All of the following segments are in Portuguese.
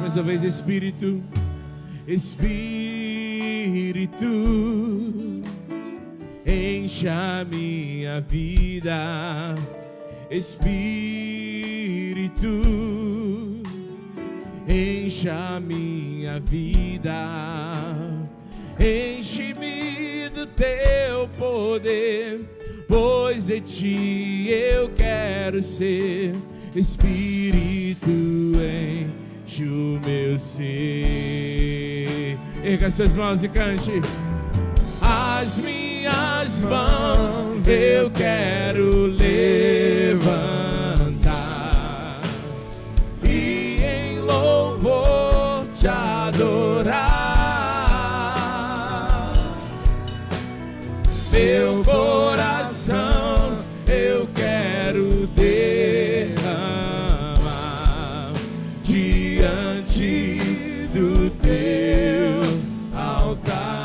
mais uma vez, Espírito, Espírito, encha minha vida, Espírito, encha minha vida, enche-me do teu poder, pois de ti eu quero ser. Espírito, enche o meu ser. Erga suas mãos e cante. As minhas mãos eu quero levantar e em louvor te adorar. Meu coração eu quero derramar diante do teu altar.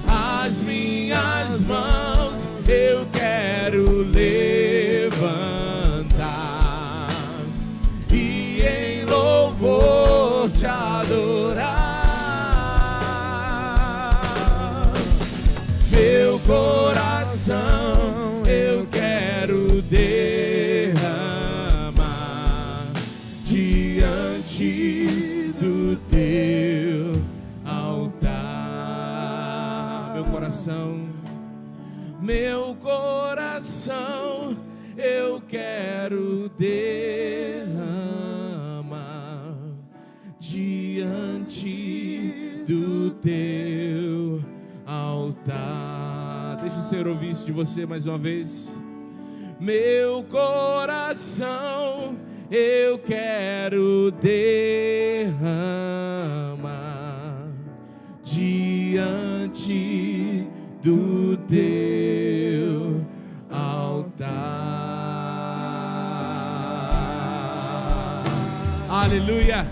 As minhas mãos eu quero levantar e em louvor te adorar. Meu coração eu quero derramar diante do teu altar. Meu coração eu quero derramar diante do teu altar. Deixa o Senhor ouvir isso de você mais uma vez. Meu coração eu quero derramar diante do teu altar. Aleluia!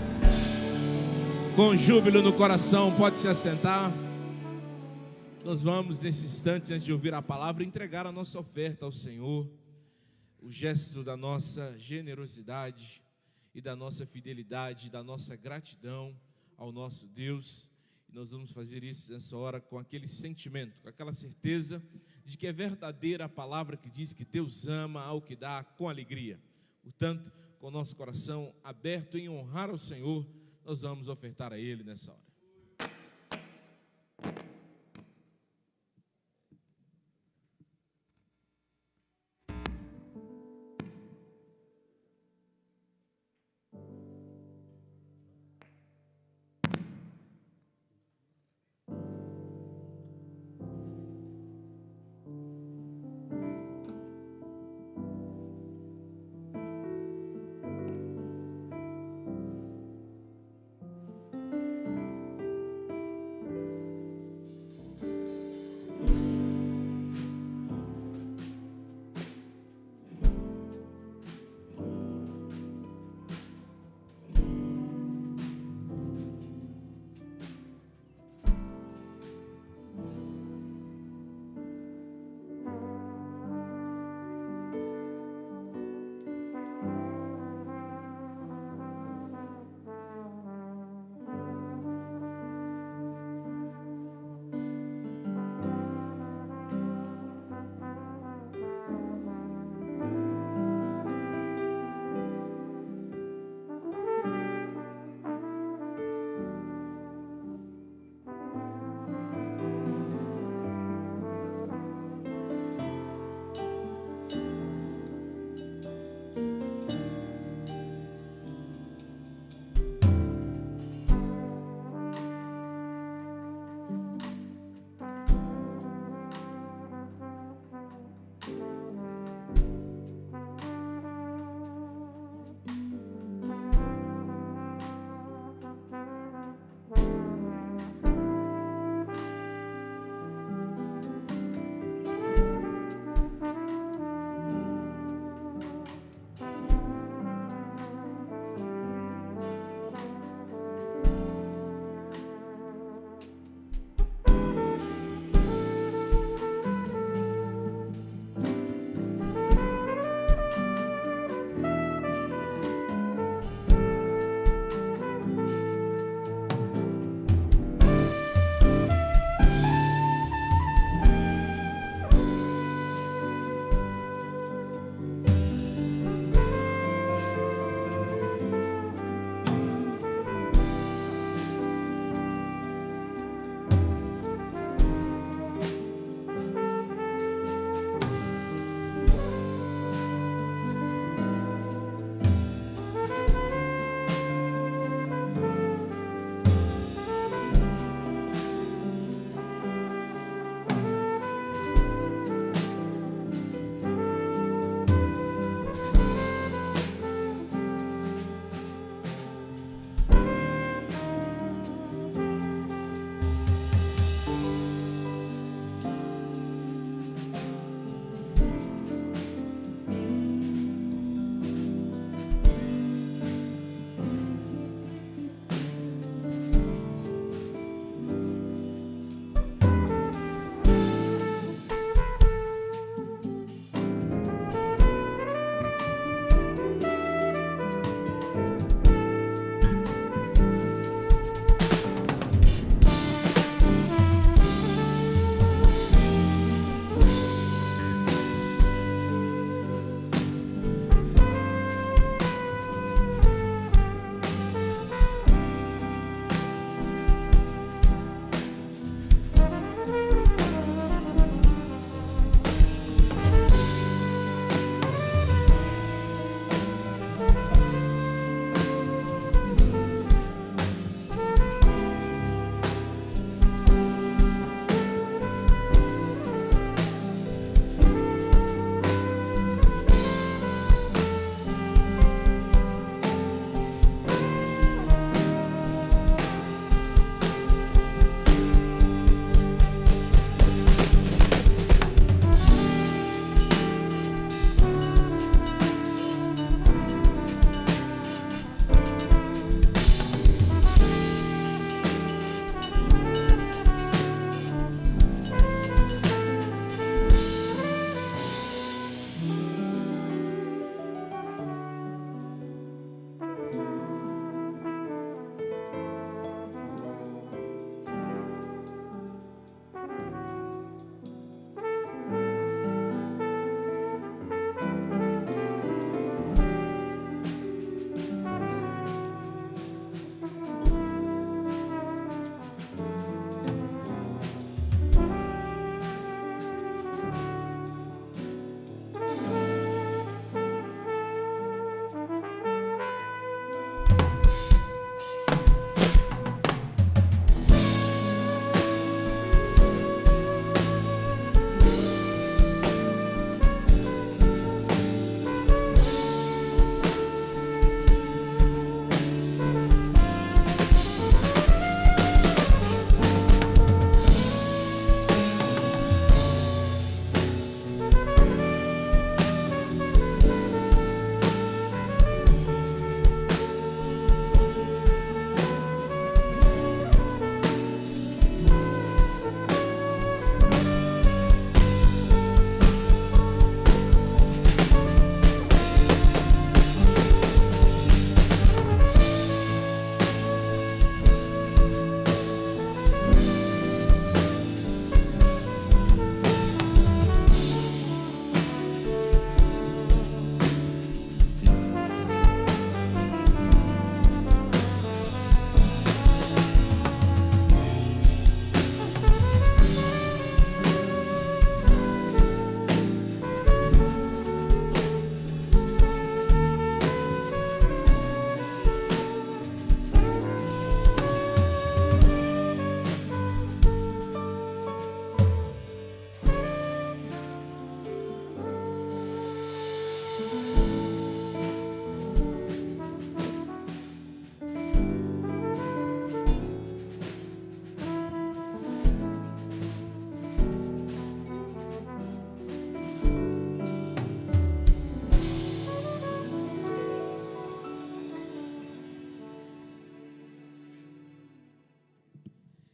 Com júbilo no coração, pode se assentar. Nós vamos, nesse instante, antes de ouvir a palavra, entregar a nossa oferta ao Senhor, o gesto da nossa generosidade e da nossa fidelidade, da nossa gratidão ao nosso Deus. E nós vamos fazer isso nessa hora com aquele sentimento, com aquela certeza de que é verdadeira a palavra que diz que Deus ama ao que dá com alegria. Portanto, com o nosso coração aberto em honrar ao Senhor, nós vamos ofertar a Ele nessa hora.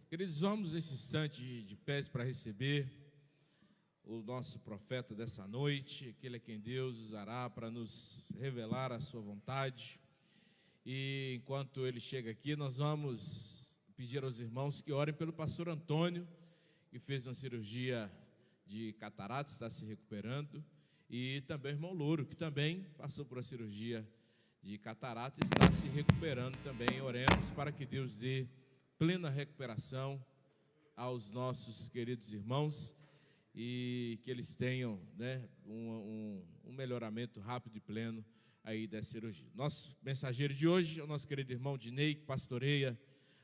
Queridos, vamos nesse instante de pés para receber o nosso profeta dessa noite, aquele a quem Deus usará para nos revelar a sua vontade. E enquanto ele chega aqui, nós vamos pedir aos irmãos que orem pelo pastor Antônio, que fez uma cirurgia de catarata, está se recuperando, e também o irmão Louro, que também passou por uma cirurgia de catarata, está se recuperando também. Oremos para que Deus dê plena recuperação aos nossos queridos irmãos e que eles tenham, um melhoramento rápido e pleno aí da cirurgia. Nosso mensageiro de hoje é o nosso querido irmão Dinei, que pastoreia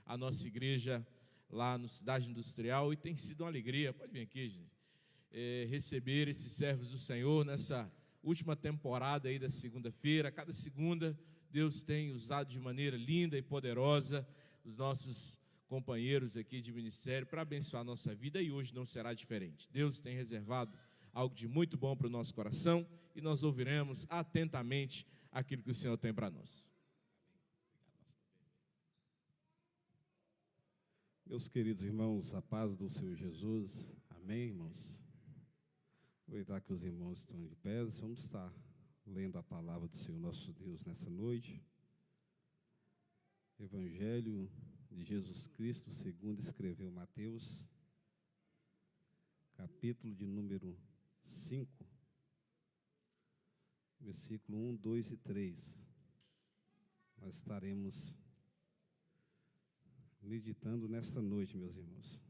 a nossa igreja lá no Cidade Industrial, e tem sido uma alegria, pode vir aqui, gente, receber esses servos do Senhor nessa última temporada aí da segunda-feira. Cada segunda Deus tem usado de maneira linda e poderosa os nossos companheiros aqui de ministério para abençoar a nossa vida, e hoje não será diferente. Deus tem reservado algo de muito bom para o nosso coração e nós ouviremos atentamente aquilo que o Senhor tem para nós. Meus queridos irmãos, a paz do Senhor Jesus, amém, irmãos? Aproveitar que os irmãos estão de pé, vamos estar lendo a palavra do Senhor nosso Deus nessa noite. Evangelho de Jesus Cristo, segundo escreveu Mateus, capítulo de número 5, versículo 1, 2 e 3. Nós estaremos meditando nesta noite, meus irmãos.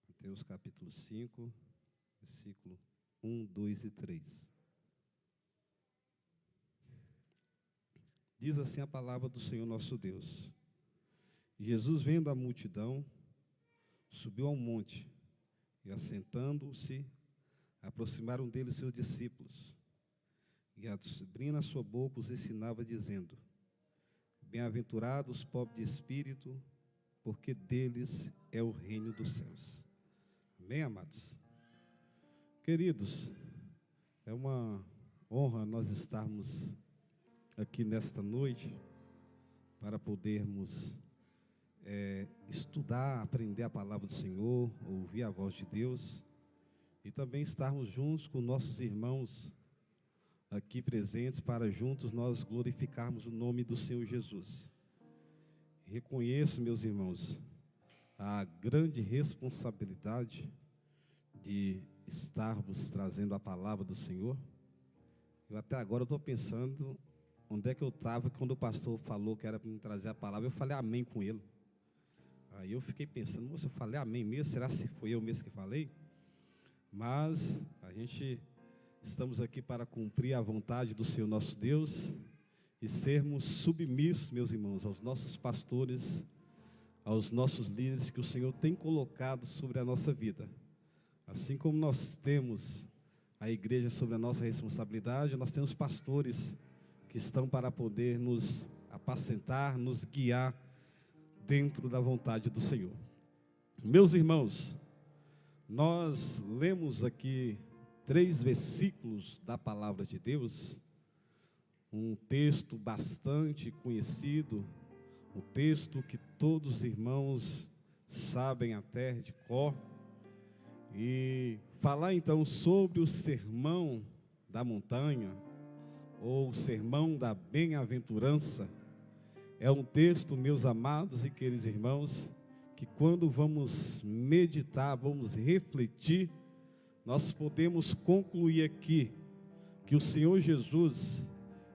Mateus capítulo 5, versículo 1, 2 e 3. Diz assim a palavra do Senhor nosso Deus. Jesus, vendo a multidão, subiu ao monte, e assentando-se, aproximaram dele seus discípulos. E abrindo a sua boca, os ensinava, dizendo: Bem-aventurados os pobres de espírito, porque deles é o reino dos céus. Amém, amados? Queridos, é uma honra nós estarmos aqui nesta noite para podermos estudar, aprender a palavra do Senhor, ouvir a voz de Deus e também estarmos juntos com nossos irmãos aqui presentes para juntos nós glorificarmos o nome do Senhor Jesus. Reconheço, meus irmãos, a grande responsabilidade de estarmos trazendo a palavra do Senhor. Eu até agora estou pensando onde é que eu estava quando o pastor falou que era para me trazer a palavra. Eu falei amém com ele. Aí eu fiquei pensando, moça, eu falei amém mesmo? Será que foi eu mesmo que falei? Mas a gente estamos aqui para cumprir a vontade do Senhor nosso Deus e sermos submissos, meus irmãos, aos nossos pastores, aos nossos líderes que o Senhor tem colocado sobre a nossa vida. Assim como nós temos a igreja sobre a nossa responsabilidade, nós temos pastores que estão para poder nos apacentar, nos guiar dentro da vontade do Senhor. Meus irmãos, nós lemos aqui 3 versículos da palavra de Deus, um texto bastante conhecido, um texto que todos os irmãos sabem até de cor, e falar então sobre o sermão da montanha, ou o sermão da bem-aventurança, é um texto, meus amados e queridos irmãos, que quando vamos meditar, vamos refletir, nós podemos concluir aqui que o Senhor Jesus,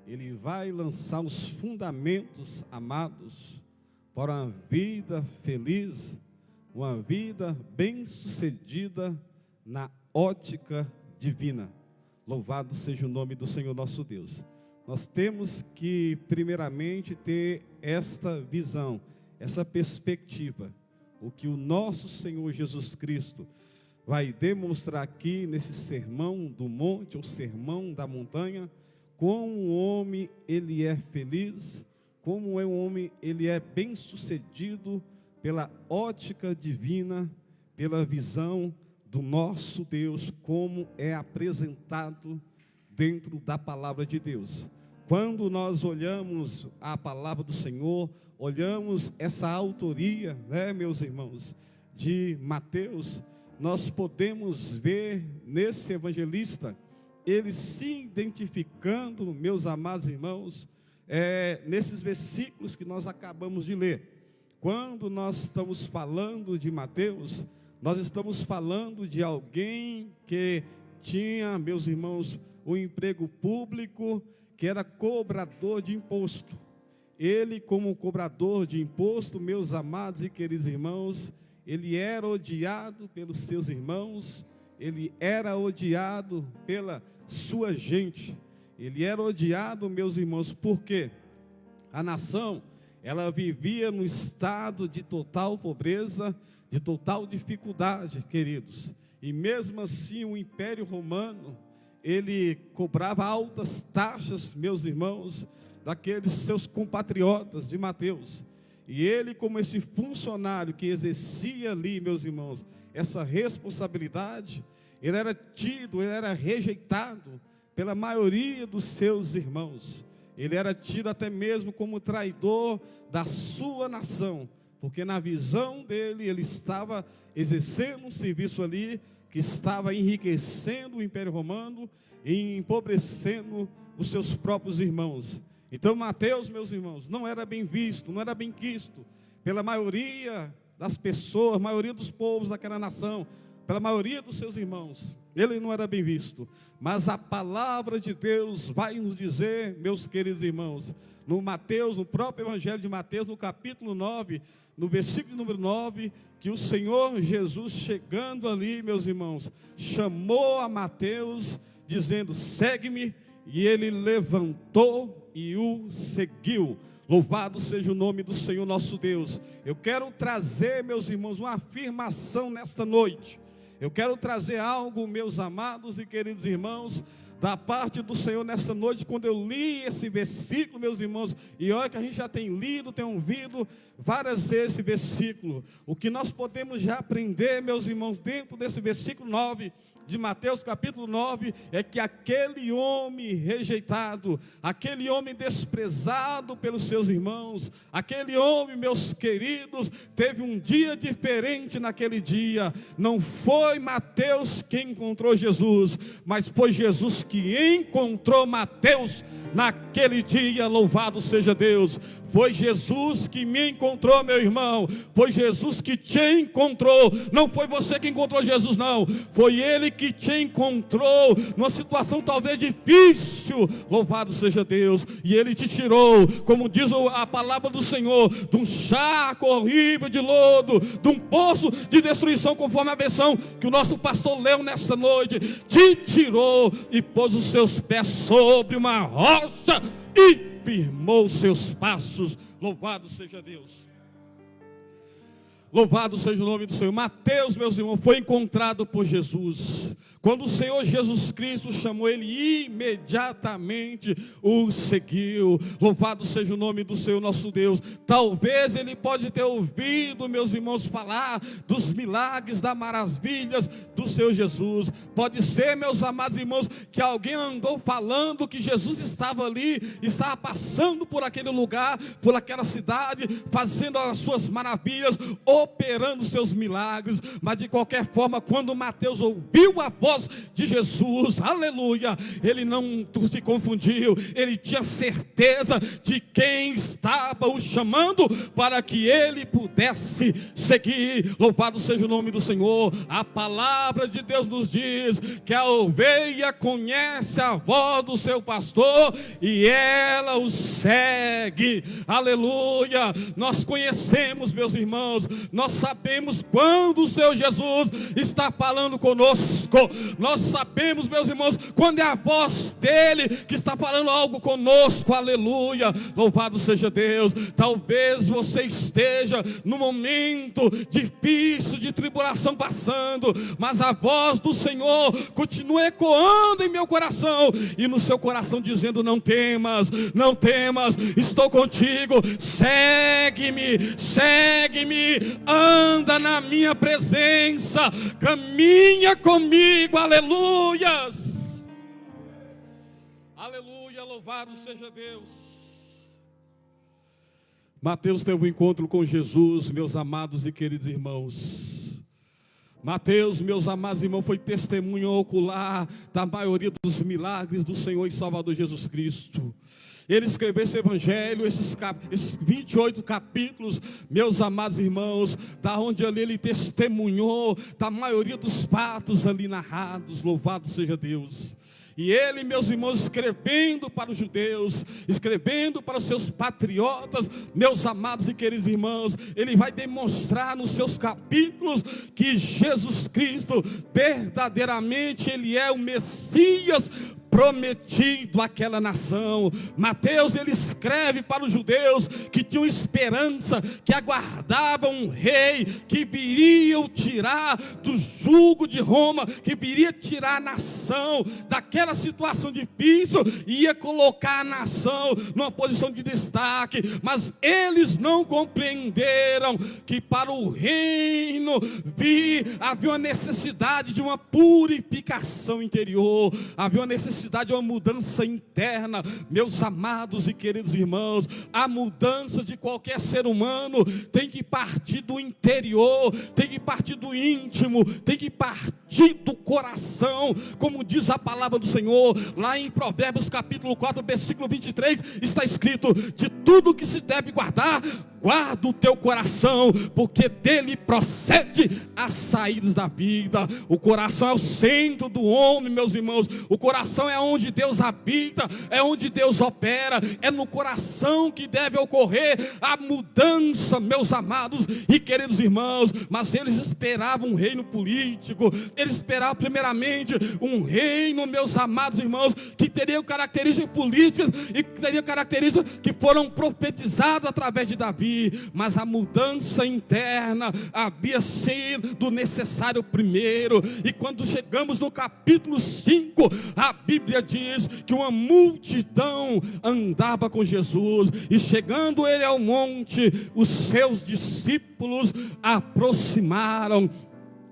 Ele vai lançar os fundamentos, amados, para uma vida feliz, uma vida bem-sucedida na ótica divina. Louvado seja o nome do Senhor nosso Deus. Nós temos que, primeiramente, ter esta visão, essa perspectiva, o que o nosso Senhor Jesus Cristo vai demonstrar aqui nesse sermão do monte, ou sermão da montanha, como o homem ele é feliz, como o homem ele é bem-sucedido pela ótica divina, pela visão do nosso Deus, como é apresentado dentro da palavra de Deus. quando nós olhamos a palavra do Senhor, olhamos essa autoria, né, meus irmãos, de Mateus, nós podemos ver nesse evangelista, ele se identificando, meus amados irmãos, nesses versículos que nós acabamos de ler. Quando nós estamos falando de Mateus, nós estamos falando de alguém que tinha, meus irmãos, um emprego público, que era cobrador de imposto. Ele, como cobrador de imposto, meus amados e queridos irmãos, ele era odiado pelos seus irmãos, ele era odiado pela sua gente, ele era odiado, meus irmãos, porque a nação, ela vivia num estado de total pobreza, de total dificuldade, queridos. E mesmo assim o Império Romano, ele cobrava altas taxas, meus irmãos, daqueles seus compatriotas de Mateus. E ele, como esse funcionário que exercia ali, meus irmãos, essa responsabilidade, ele era tido, ele era rejeitado pela maioria dos seus irmãos. Ele era tido até mesmo como traidor da sua nação, porque na visão dele, ele estava exercendo um serviço ali, que estava enriquecendo o Império Romano e empobrecendo os seus próprios irmãos. Então Mateus, meus irmãos, não era bem visto, não era bem quisto pela maioria das pessoas, maioria dos povos daquela nação, pela maioria dos seus irmãos. Ele não era bem visto, mas a palavra de Deus vai nos dizer, meus queridos irmãos, no Mateus, no próprio Evangelho de Mateus, no capítulo 9, no versículo número 9, que o Senhor Jesus, chegando ali, meus irmãos, chamou a Mateus, dizendo: segue-me, e ele levantou e o seguiu. Louvado seja o nome do Senhor nosso Deus. Eu quero trazer, meus irmãos, uma afirmação nesta noite. Eu quero trazer algo, meus amados e queridos irmãos, da parte do Senhor nesta noite. Quando eu li esse versículo, meus irmãos, e olha que a gente já tem lido, tem ouvido várias vezes esse versículo. O que nós podemos já aprender, meus irmãos, dentro desse versículo 9 de Mateus capítulo 9, é que aquele homem rejeitado, aquele homem desprezado pelos seus irmãos, aquele homem, meus queridos, teve um dia diferente naquele dia. Não foi Mateus quem encontrou Jesus, mas foi Jesus que encontrou Mateus naquele dia. Louvado seja Deus. Foi Jesus que me encontrou, meu irmão. Foi Jesus que te encontrou. Não foi você que encontrou Jesus, não. Foi Ele que te encontrou numa situação talvez difícil. Louvado seja Deus. E Ele te tirou, como diz a palavra do Senhor, de um charco horrível de lodo, de um poço de destruição, conforme a versão que o nosso pastor leu nesta noite. Te tirou e pôs os seus pés sobre uma rocha e firmou seus passos. Louvado seja Deus. Louvado seja o nome do Senhor. Mateus, meus irmãos, foi encontrado por Jesus. Quando o Senhor Jesus Cristo chamou ele, imediatamente o seguiu. Louvado seja o nome do Senhor nosso Deus. Talvez ele pode ter ouvido, meus irmãos, falar dos milagres, das maravilhas do Senhor Jesus. Pode ser, meus amados irmãos, que alguém andou falando que Jesus estava ali, estava passando por aquele lugar, por aquela cidade, fazendo as suas maravilhas, operando os seus milagres. Mas de qualquer forma, quando Mateus ouviu a voz de Jesus, aleluia, ele não se confundiu, ele tinha certeza de quem estava o chamando para que ele pudesse seguir. Louvado seja o nome do Senhor. A palavra de Deus nos diz que a ovelha conhece a voz do seu pastor e ela o segue. Aleluia. Nós conhecemos, meus irmãos, nós sabemos quando o Senhor Jesus está falando conosco. Nós sabemos, meus irmãos, quando é a voz dele que está falando algo conosco. Aleluia, louvado seja Deus. Talvez você esteja num momento difícil de tribulação passando, mas a voz do Senhor continua ecoando em meu coração e no seu coração dizendo: não temas, não temas, estou contigo, segue-me, segue-me, anda na minha presença, caminha comigo. Aleluias, Aleluia, louvado seja Deus. Mateus teve um encontro com Jesus, meus amados e queridos irmãos. Mateus, meus amados irmãos, foi testemunho ocular da maioria dos milagres do Senhor e Salvador Jesus Cristo. Ele escreveu esse evangelho, esses 28 capítulos, meus amados irmãos, da onde ali ele testemunhou da maioria dos fatos ali narrados, louvado seja Deus. E ele, meus irmãos, escrevendo para os judeus, escrevendo para os seus patriotas, meus amados e queridos irmãos, ele vai demonstrar nos seus capítulos que Jesus Cristo, verdadeiramente, ele é o Messias prometido àquela nação. Mateus, ele escreve para os judeus que tinham esperança, que aguardavam um rei, que viria tirar do jugo de Roma, que viria tirar a nação daquela situação difícil, e ia colocar a nação numa posição de destaque. Mas eles não compreenderam que para o reino havia uma necessidade de uma purificação interior, havia uma necessidade de uma mudança interna. Meus amados e queridos irmãos, a mudança de qualquer ser humano tem que partir do interior, tem que partir do íntimo, tem que partir do coração, como diz a palavra do Senhor, lá em Provérbios capítulo 4, versículo 23, está escrito: de tudo que se deve guardar, guarda o teu coração, porque dele procede as saídas da vida. O coração é o centro do homem, meus irmãos. O coração é onde Deus habita, é onde Deus opera, é no coração que deve ocorrer a mudança, meus amados e queridos irmãos. Mas eles esperavam um reino político, eles esperavam primeiramente um reino, meus amados irmãos, que teria características políticas e que teria características que foram profetizadas através de Davi. Mas a mudança interna havia sido necessário primeiro. E quando chegamos no capítulo 5, a Bíblia diz que uma multidão andava com Jesus, e chegando ele ao monte, os seus discípulos aproximaram.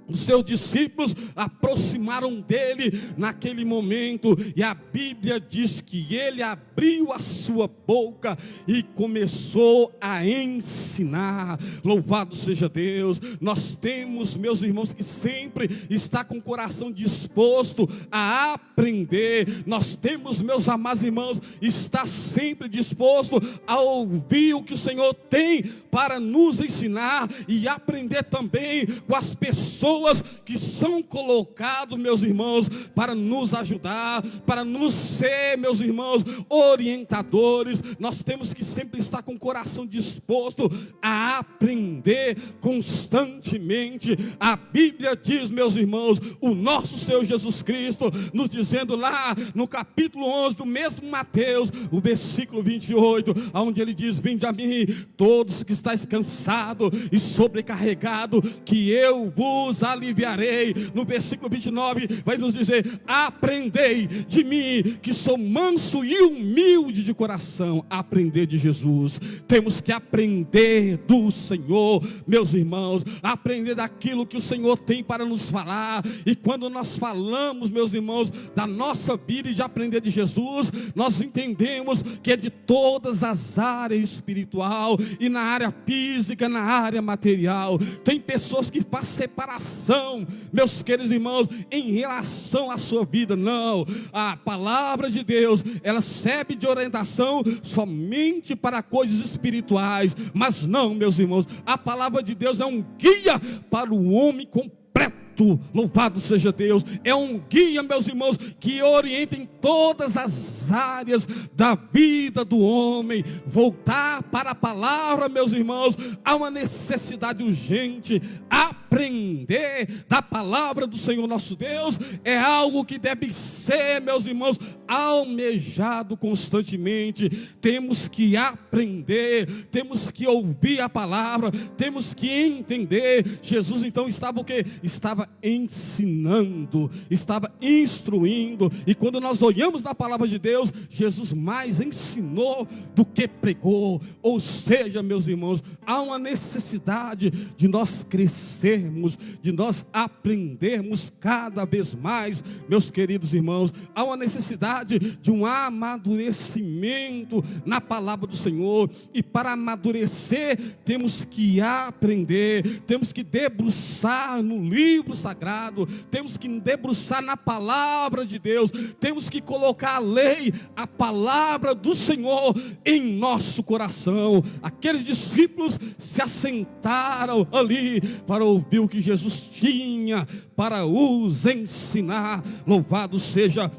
Os seus discípulos aproximaram dele naquele momento, e a Bíblia diz que ele abriu a sua boca e começou a ensinar. Louvado seja Deus. Nós temos, meus irmãos, que sempre está com o coração disposto a aprender. Nós temos, meus amados irmãos, está sempre disposto a ouvir o que o Senhor tem para nos ensinar e aprender também com as pessoas que são colocados, meus irmãos, para nos ajudar, para nos ser, meus irmãos, orientadores. Nós temos que sempre estar com o coração disposto a aprender constantemente. A Bíblia diz, meus irmãos, o nosso Senhor Jesus Cristo, nos dizendo lá no capítulo 11 do mesmo Mateus, o versículo 28, onde ele diz: vinde a mim, todos que estáis cansados e sobrecarregados, que eu vos aliviarei. No versículo 29 vai nos dizer: aprendei de mim, que sou manso e humilde de coração. Aprender de Jesus. Temos que aprender do Senhor, meus irmãos, aprender daquilo que o Senhor tem para nos falar. E quando nós falamos, meus irmãos, da nossa vida e de aprender de Jesus, nós entendemos que é de todas as áreas espiritual, e na área física, na área material. Tem pessoas que fazem separação, meus queridos irmãos, em relação à sua vida. Não, a palavra de Deus, ela serve de orientação somente para coisas espirituais. Mas não, meus irmãos, a palavra de Deus é um guia para o homem completo. Louvado seja Deus. É um guia, meus irmãos, que orienta em todas as áreas da vida do homem. Voltar para a palavra, meus irmãos, há uma necessidade urgente. Aprender da palavra do Senhor nosso Deus é algo que deve ser, meus irmãos, almejado constantemente. Temos que aprender, temos que ouvir a palavra, temos que entender. Jesus então estava o quê? Estava ensinando, estava instruindo. E quando nós olhamos na palavra de Deus, Jesus mais ensinou do que pregou. Ou seja, meus irmãos, há uma necessidade de nós crescer crescermos, de nós aprendermos cada vez mais, meus queridos irmãos. Há uma necessidade de um amadurecimento na palavra do Senhor, e para amadurecer temos que aprender, temos que debruçar no livro sagrado, temos que debruçar na palavra de Deus, temos que colocar a lei, a palavra do Senhor em nosso coração. Aqueles discípulos se assentaram ali para ouvir o que Jesus tinha para os ensinar. Louvado seja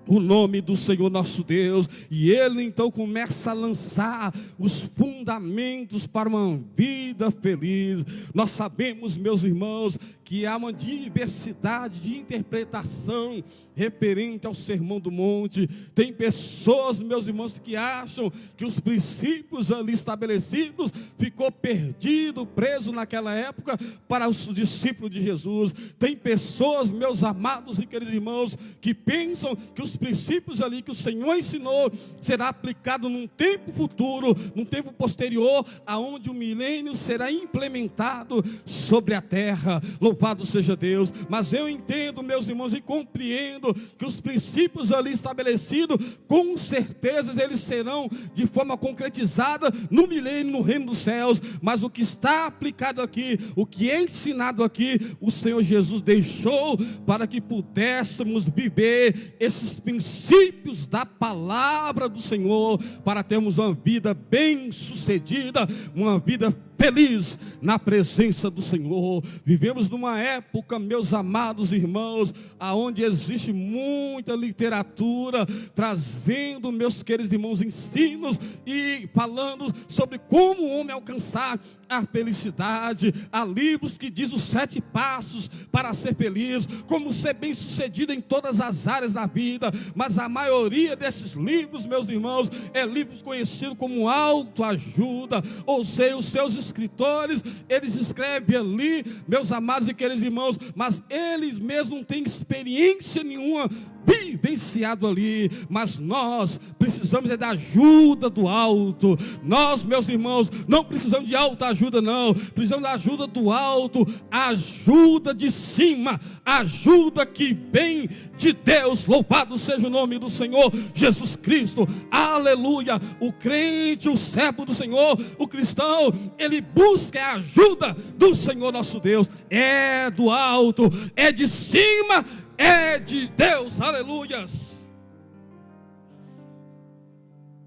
o nome do Senhor nosso Deus. E ele então começa a lançar os fundamentos para uma vida feliz. Nós sabemos, meus irmãos, que há uma diversidade de interpretação referente ao Sermão do Monte. Tem pessoas, meus irmãos, que acham que os princípios ali estabelecidos ficou perdido, preso naquela época para os discípulos de Jesus. Tem pessoas, meus amados e queridos irmãos, que pensam que os princípios ali que o Senhor ensinou será aplicado num tempo futuro, num tempo posterior, aonde o milênio será implementado sobre a terra. Louvado seja Deus. Mas eu entendo, meus irmãos, e compreendo que os princípios ali estabelecidos, com certeza eles serão de forma concretizada no milênio, no reino dos céus. Mas o que está aplicado aqui, o que é ensinado aqui, o Senhor Jesus deixou para que pudéssemos viver esses princípios da palavra do Senhor, para termos uma vida bem sucedida, uma vida feliz na presença do Senhor. Vivemos numa época, meus amados irmãos, aonde existe muita literatura trazendo, meus queridos irmãos, ensinos e falando sobre como o homem alcançar a felicidade. Há livros que dizem os 7 passos para ser feliz, como ser bem sucedido em todas as áreas da vida. Mas a maioria desses livros, meus irmãos, é livros conhecidos como autoajuda, ou seja, os seus escritores, eles escrevem ali, meus amados e queridos irmãos, mas eles mesmos não têm experiência nenhuma vivenciado ali. Mas nós precisamos da ajuda do alto. Nós, meus irmãos, não precisamos de alta ajuda, não. Precisamos da ajuda do alto, ajuda de cima, ajuda que vem de Deus. Louvado seja o nome do Senhor Jesus Cristo. Aleluia. O crente, o servo do Senhor, o cristão, ele busca a ajuda do Senhor nosso Deus. É do alto, é de cima, é de Deus. Aleluias.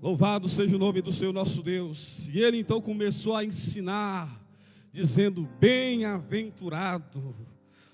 Louvado seja o nome do Senhor nosso Deus. E ele então começou a ensinar, dizendo: bem-aventurado.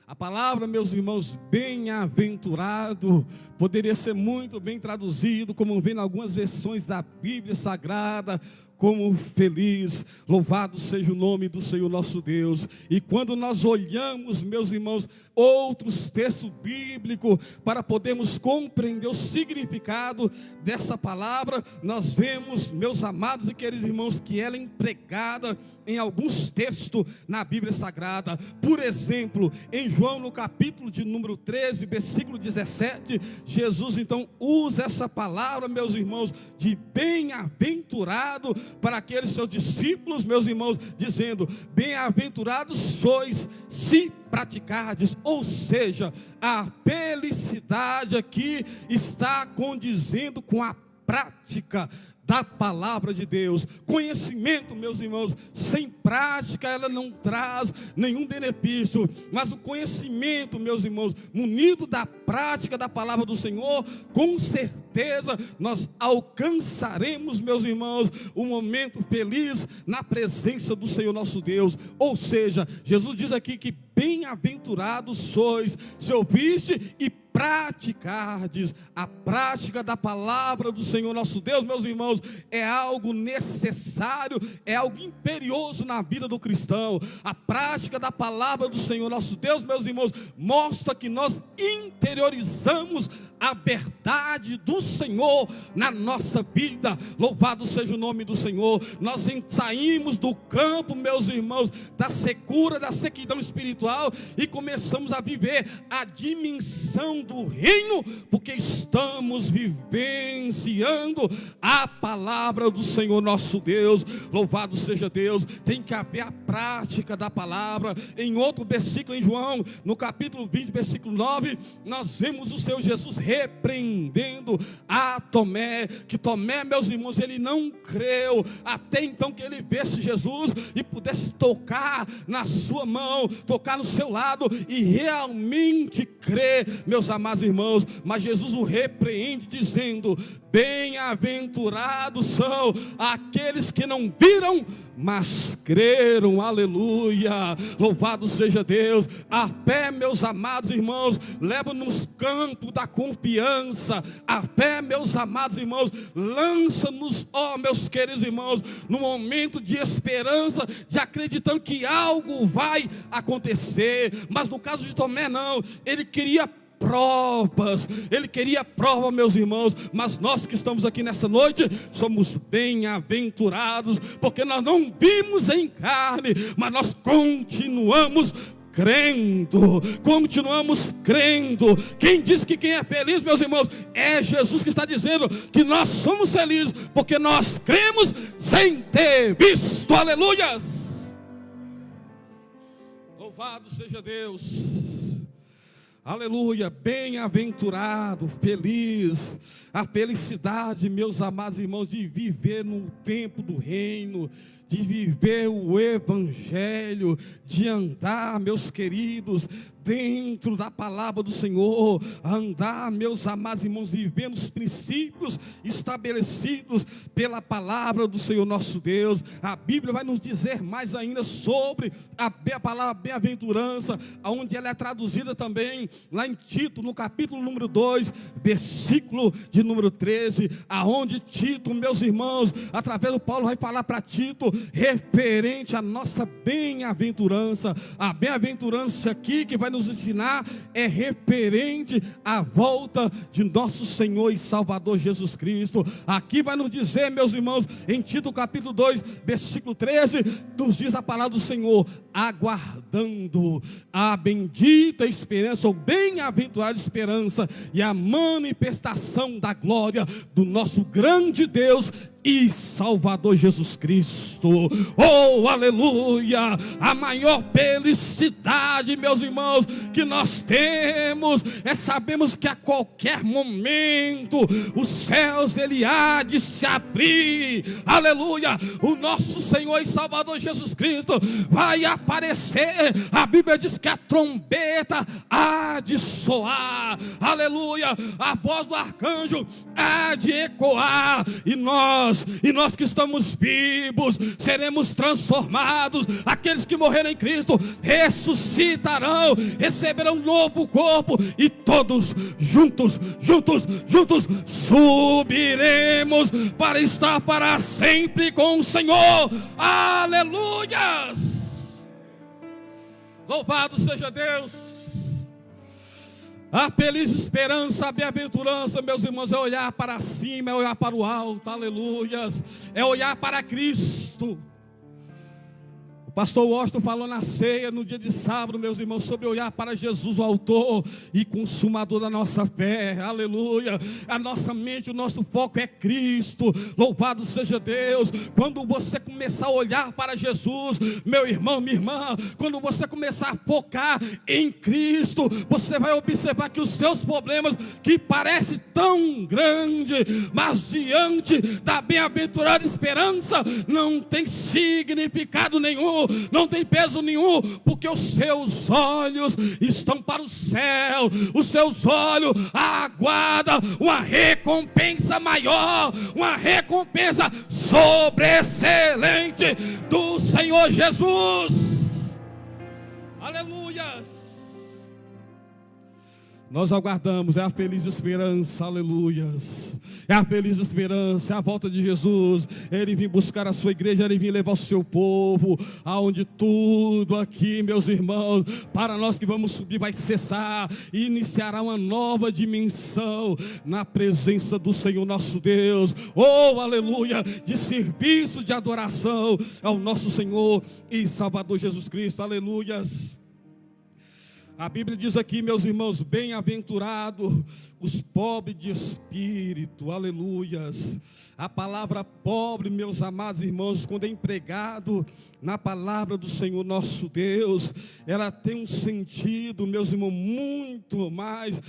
A palavra, meus irmãos, bem-aventurado, poderia ser muito bem traduzido, como vem em algumas versões da Bíblia Sagrada, como feliz. Louvado seja o nome do Senhor nosso Deus. E quando nós olhamos, meus irmãos, outros textos bíblicos, para podermos compreender o significado dessa palavra, nós vemos, meus amados e queridos irmãos, que ela é empregada em alguns textos na Bíblia Sagrada. Por exemplo, em João, no capítulo de número 13, versículo 17, Jesus então usa essa palavra, meus irmãos, de bem-aventurado para aqueles seus discípulos, meus irmãos, dizendo: bem-aventurados sois se praticardes. Ou seja, a felicidade aqui está condizendo com a prática da palavra de Deus. Conhecimento, meus irmãos, sem prática ela não traz nenhum benefício. Mas o conhecimento, meus irmãos, munido da prática da palavra do Senhor, com certeza nós alcançaremos, meus irmãos, um momento feliz na presença do Senhor nosso Deus. Ou seja, Jesus diz aqui que bem-aventurados sois se ouviste e praticardes. A prática da palavra do Senhor nosso Deus, meus irmãos, é algo necessário, é algo imperioso na vida do cristão. A prática da palavra do Senhor nosso Deus, meus irmãos, mostra que nós interiorizamos a verdade do Senhor na nossa vida. Louvado seja o nome do Senhor. Nós saímos do campo, meus irmãos, da secura, da sequidão espiritual, e começamos a viver a dimensão do reino, porque estamos vivenciando a palavra do Senhor nosso Deus. Louvado seja Deus. Tem que haver a prática da palavra. Em outro versículo, em João, no capítulo 20, versículo 9, nós vemos o Senhor Jesus repreendendo a Tomé, que Tomé, meus irmãos, ele não creu até então que ele visse Jesus e pudesse tocar na sua mão, tocar no seu lado e realmente crer, meus amados irmãos. Mas Jesus o repreende dizendo: bem-aventurados são aqueles que não viram, mas creram. Aleluia, louvado seja Deus. A fé, meus amados irmãos, leva-nos campo da confiança. A fé, meus amados irmãos, lança-nos, ó meus queridos irmãos, no momento de esperança, de acreditando que algo vai acontecer. Mas no caso de Tomé não, ele queria provas, ele queria prova, meus irmãos. Mas nós que estamos aqui nessa noite somos bem-aventurados, porque nós não vimos em carne, mas nós continuamos crendo, continuamos crendo. Quem diz que quem é feliz, meus irmãos, é Jesus, que está dizendo que nós somos felizes, porque nós cremos sem ter visto. Aleluias, louvado seja Deus. Aleluia, bem-aventurado, feliz. A felicidade, meus amados irmãos, de viver no tempo do reino, de viver o evangelho, de andar, meus queridos, dentro da palavra do Senhor, andar, meus amados irmãos, vivendo os princípios estabelecidos pela palavra do Senhor nosso Deus. A Bíblia vai nos dizer mais ainda sobre a palavra bem-aventurança, onde ela é traduzida também lá em Tito, no capítulo número 2, versículo de número 13, aonde Tito, meus irmãos, através do Paulo, vai falar para Tito referente à nossa bem-aventurança. A bem-aventurança aqui que vai nos ensinar é referente à volta de nosso Senhor e Salvador Jesus Cristo. Aqui vai nos dizer, meus irmãos, em Tito capítulo 2, versículo 13, nos diz a palavra do Senhor: aguardando a bendita esperança, ou bem-aventurada esperança, e a manifestação da glória do nosso grande Deus e Salvador Jesus Cristo. Oh, aleluia! A maior felicidade, meus irmãos, que nós temos é sabermos que a qualquer momento os céus ele há de se abrir. Aleluia! O nosso Senhor e Salvador Jesus Cristo vai aparecer. A Bíblia diz que a trombeta há de soar. Aleluia! A voz do arcanjo há de ecoar, e nós que estamos vivos seremos transformados. Aqueles que morreram em Cristo ressuscitarão, receberão um novo corpo, e todos juntos subiremos para estar para sempre com o Senhor. Aleluias! Louvado seja Deus. A feliz esperança, a bem-aventurança, meus irmãos, é olhar para cima, é olhar para o alto. Aleluias, é olhar para Cristo. O pastor Washington falou na ceia no dia de sábado, meus irmãos, sobre olhar para Jesus, o autor e consumador da nossa fé. Aleluia. A nossa mente, o nosso foco é Cristo. Louvado seja Deus. Quando você começar a olhar para Jesus, meu irmão, minha irmã, quando você começar a focar em Cristo, você vai observar que os seus problemas, que parecem tão grandes, mas diante da bem-aventurada esperança, não tem significado nenhum, não tem peso nenhum, porque os seus olhos estão para o céu. Os seus olhos aguardam uma recompensa maior, uma recompensa sobreexcelente do Senhor Jesus. Aleluia. Nós aguardamos, é a feliz esperança, aleluias. É a feliz esperança, é a volta de Jesus. Ele vem buscar a sua igreja, Ele vem levar o seu povo, aonde tudo aqui, meus irmãos, para nós que vamos subir, vai cessar e iniciará uma nova dimensão na presença do Senhor nosso Deus. Oh, aleluia, de serviço, de adoração ao nosso Senhor e Salvador Jesus Cristo, aleluias. A Bíblia diz aqui, meus irmãos, bem-aventurados os pobres de espírito, aleluias. A palavra pobre, meus amados irmãos, quando é empregado na palavra do Senhor nosso Deus, ela tem um sentido, meus irmãos, muito mais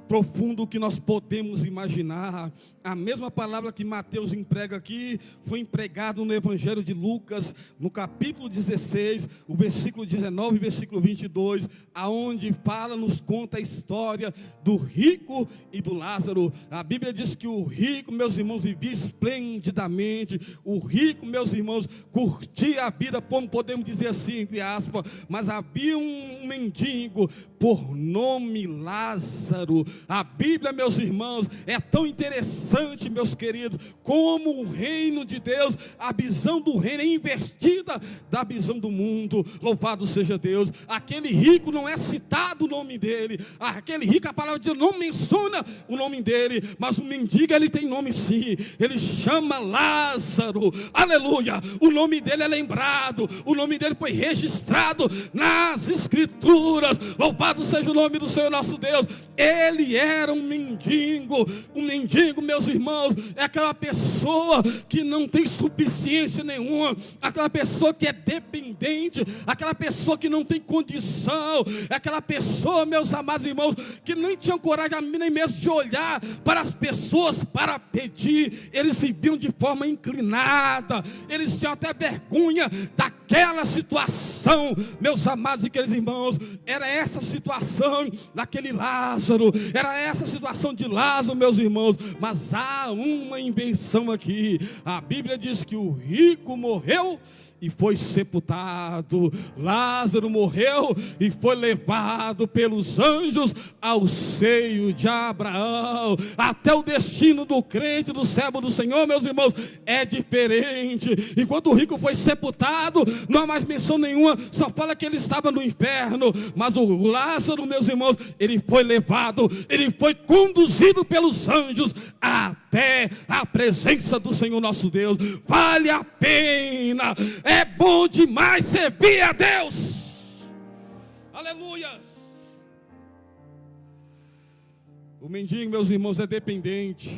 profundo do que nós podemos imaginar. A mesma palavra que Mateus emprega aqui, foi empregado no Evangelho de Lucas, no capítulo 16, o versículo 19 e versículo 22, aonde nos conta a história do rico e do Lázaro. A Bíblia diz que o rico, meus irmãos, vivia esplendidamente. O rico, meus irmãos, curtia a vida, como podemos dizer assim, entre aspas, mas havia um mendigo por nome Lázaro. A Bíblia, meus irmãos, é tão interessante, meus queridos, como o reino de Deus, a visão do reino é invertida da visão do mundo. Louvado seja Deus. Aquele rico não é citado o nome dele. Aquele rico, a palavra de Deus não menciona o nome dele, mas o mendigo, ele tem nome sim. Ele chama Lázaro, aleluia. O nome dele é lembrado, o nome dele foi registrado nas Escrituras. Louvado seja o nome do Senhor nosso Deus. Ele era um mendigo. Um mendigo, meus irmãos, é aquela pessoa que não tem suficiência nenhuma, aquela pessoa que é dependente, aquela pessoa que não tem condição, é aquela pessoa, meus amados irmãos, que nem tinham coragem nem mesmo de olhar para as pessoas para pedir. Eles viviam de forma inclinada, eles tinham até vergonha daquela situação, meus amados e queridos irmãos. Era essa situação daquele Lázaro, era essa situação de Lázaro, meus irmãos. Mas há uma invenção aqui. A Bíblia diz que o rico morreu e foi sepultado. Lázaro morreu e foi levado pelos anjos ao seio de Abraão. Até o destino do crente, do servo do Senhor, meus irmãos, é diferente. Enquanto o rico foi sepultado, não há mais menção nenhuma, só fala que ele estava no inferno. Mas o Lázaro, meus irmãos, ele foi levado, ele foi conduzido pelos anjos até a presença do Senhor nosso Deus. Vale a pena. É bom demais servir a Deus. Aleluia. O mendigo, meus irmãos, é dependente.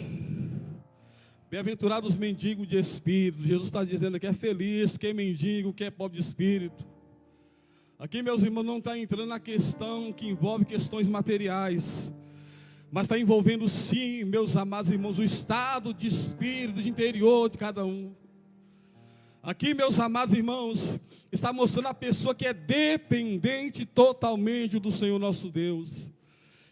Bem-aventurados os mendigos de espírito. Jesus está dizendo que é feliz quem é mendigo, quem é pobre de espírito. Aqui, meus irmãos, não está entrando na questão que envolve questões materiais, mas está envolvendo sim, meus amados irmãos, o estado de espírito, de interior de cada um. Aqui, meus amados irmãos, está mostrando a pessoa que é dependente totalmente do Senhor nosso Deus.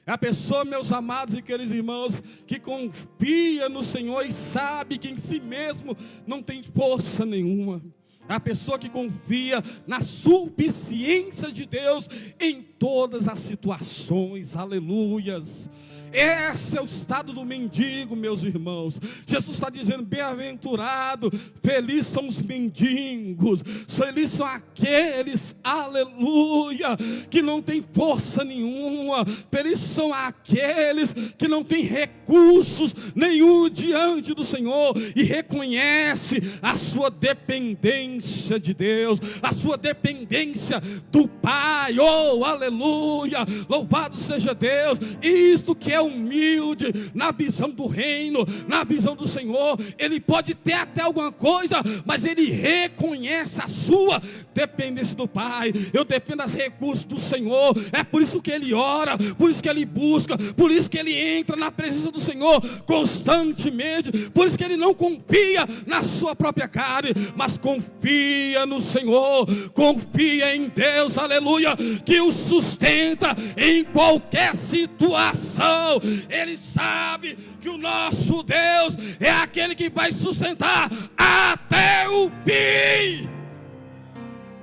É a pessoa, meus amados e queridos irmãos, que confia no Senhor e sabe que em si mesmo não tem força nenhuma. É a pessoa que confia na suficiência de Deus em todas as situações. Aleluias. Esse é o estado do mendigo, meus irmãos. Jesus está dizendo: bem-aventurado, felizes são os mendigos, felizes são aqueles, aleluia, que não tem força nenhuma, felizes são aqueles que não têm recursos nenhum diante do Senhor e reconhece a sua dependência de Deus, a sua dependência do Pai. Oh, aleluia, louvado seja Deus. Isto que é humilde na visão do reino, na visão do Senhor. Ele pode ter até alguma coisa, mas ele reconhece a sua dependência do Pai. Eu dependo dos recursos do Senhor. É por isso que ele ora, por isso que ele busca, por isso que ele entra na presença do Senhor constantemente, por isso que ele não confia na sua própria carne, mas confia no Senhor, confia em Deus, aleluia, que o sustenta em qualquer situação. Ele sabe que o nosso Deus é aquele que vai sustentar até o fim.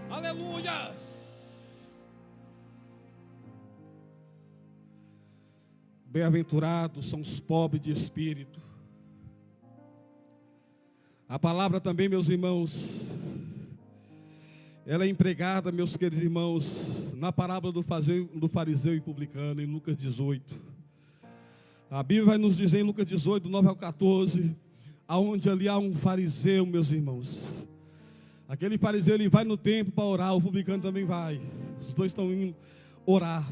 Aleluia. Bem-aventurados são os pobres de espírito. A palavra também, meus irmãos, ela é empregada, meus queridos irmãos, na parábola do fariseu e publicano, em Lucas 18. A Bíblia vai nos dizer em Lucas 18, do 9 ao 14, aonde ali há um fariseu, meus irmãos. Aquele fariseu, ele vai no templo para orar, o publicano também vai. Os dois estão indo orar.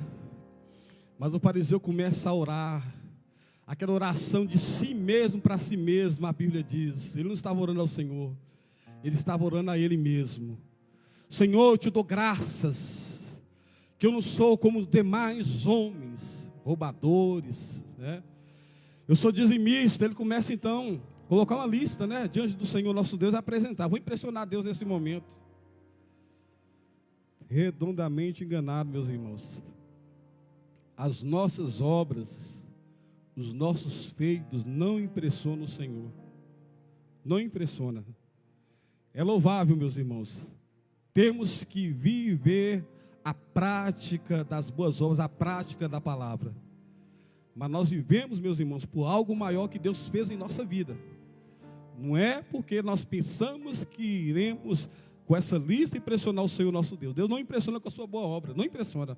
Mas o fariseu começa a orar, aquela oração de si mesmo para si mesmo, a Bíblia diz. Ele não estava orando ao Senhor, ele estava orando a ele mesmo. Senhor, eu te dou graças, que eu não sou como os demais homens, roubadores, né? Eu sou dizimista. Ele começa então a colocar uma lista, né, diante do Senhor nosso Deus, a apresentar. Vou impressionar Deus nesse momento. Redondamente enganado, meus irmãos. As nossas obras, os nossos feitos não impressionam o Senhor. Não impressiona. É louvável, meus irmãos. Temos que viver a prática das boas obras, a prática da palavra. Mas nós vivemos, meus irmãos, por algo maior que Deus fez em nossa vida. Não é porque nós pensamos que iremos com essa lista impressionar o Senhor nosso Deus. Deus não impressiona com a sua boa obra, não impressiona.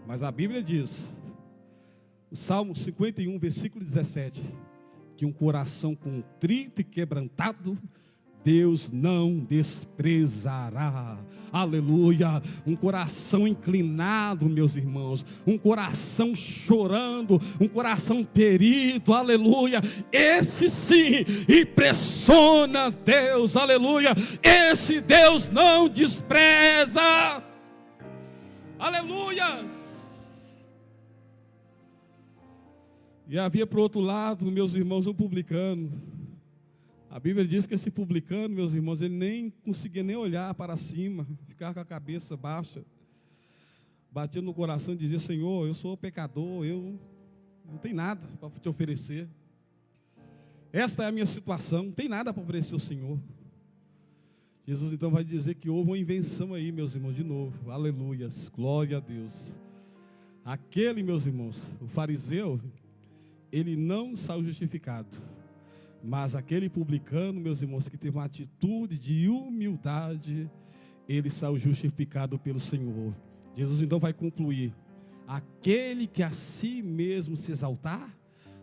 Mas a Bíblia diz, o Salmo 51, versículo 17, que um coração contrito e quebrantado, Deus não desprezará. Aleluia. Um coração inclinado, meus irmãos, um coração chorando, um coração ferido, aleluia. Esse sim impressiona Deus, aleluia. Esse Deus não despreza. Aleluia. E havia por outro lado, meus irmãos, um publicano. A Bíblia diz que esse publicano, meus irmãos, ele nem conseguia nem olhar para cima, ficava com a cabeça baixa, batia no coração e dizia: Senhor, eu sou pecador, eu não tenho nada para te oferecer. Esta é a minha situação, não tem nada para oferecer ao Senhor. Jesus então vai dizer que houve uma invenção aí, meus irmãos, de novo. Aleluias, glória a Deus. Aquele, meus irmãos, o fariseu, ele não saiu justificado. Mas aquele publicano, meus irmãos, que teve uma atitude de humildade, ele saiu justificado pelo Senhor. Jesus então vai concluir: aquele que a si mesmo se exaltar,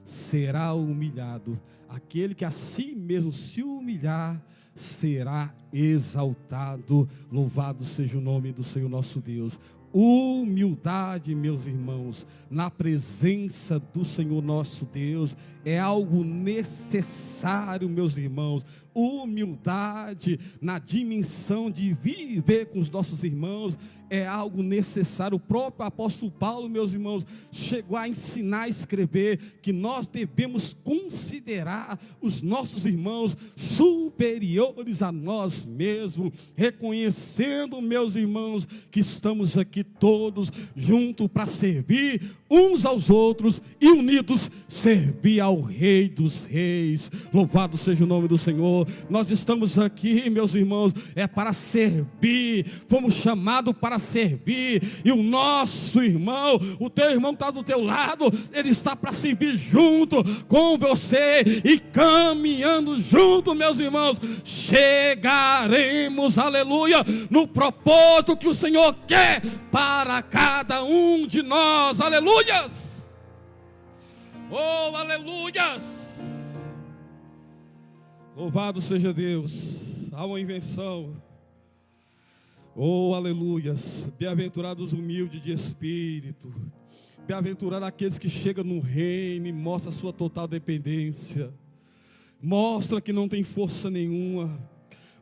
será humilhado. Aquele que a si mesmo se humilhar, será exaltado. Louvado seja o nome do Senhor nosso Deus. Humildade, meus irmãos, na presença do Senhor nosso Deus, é algo necessário, meus irmãos. Humildade na dimensão de viver com os nossos irmãos é algo necessário. O próprio apóstolo Paulo, meus irmãos, chegou a ensinar a escrever que nós devemos considerar os nossos irmãos superiores a nós mesmos, reconhecendo, meus irmãos, que estamos aqui todos juntos para servir uns aos outros e unidos servir ao Rei dos Reis. Louvado seja o nome do Senhor. Nós estamos aqui, meus irmãos, para servir. Fomos chamados para servir. E o nosso irmão, o teu irmão está do teu lado, ele está para servir junto com você e caminhando junto, meus irmãos, chegaremos, aleluia, no propósito que o Senhor quer para cada um de nós. Aleluias! Oh, aleluias! Louvado seja Deus. Há uma invenção. Oh, aleluias. Bem-aventurados os humildes de espírito. Bem-aventurados aqueles que chegam no reino e mostram a sua total dependência. Mostra que não tem força nenhuma.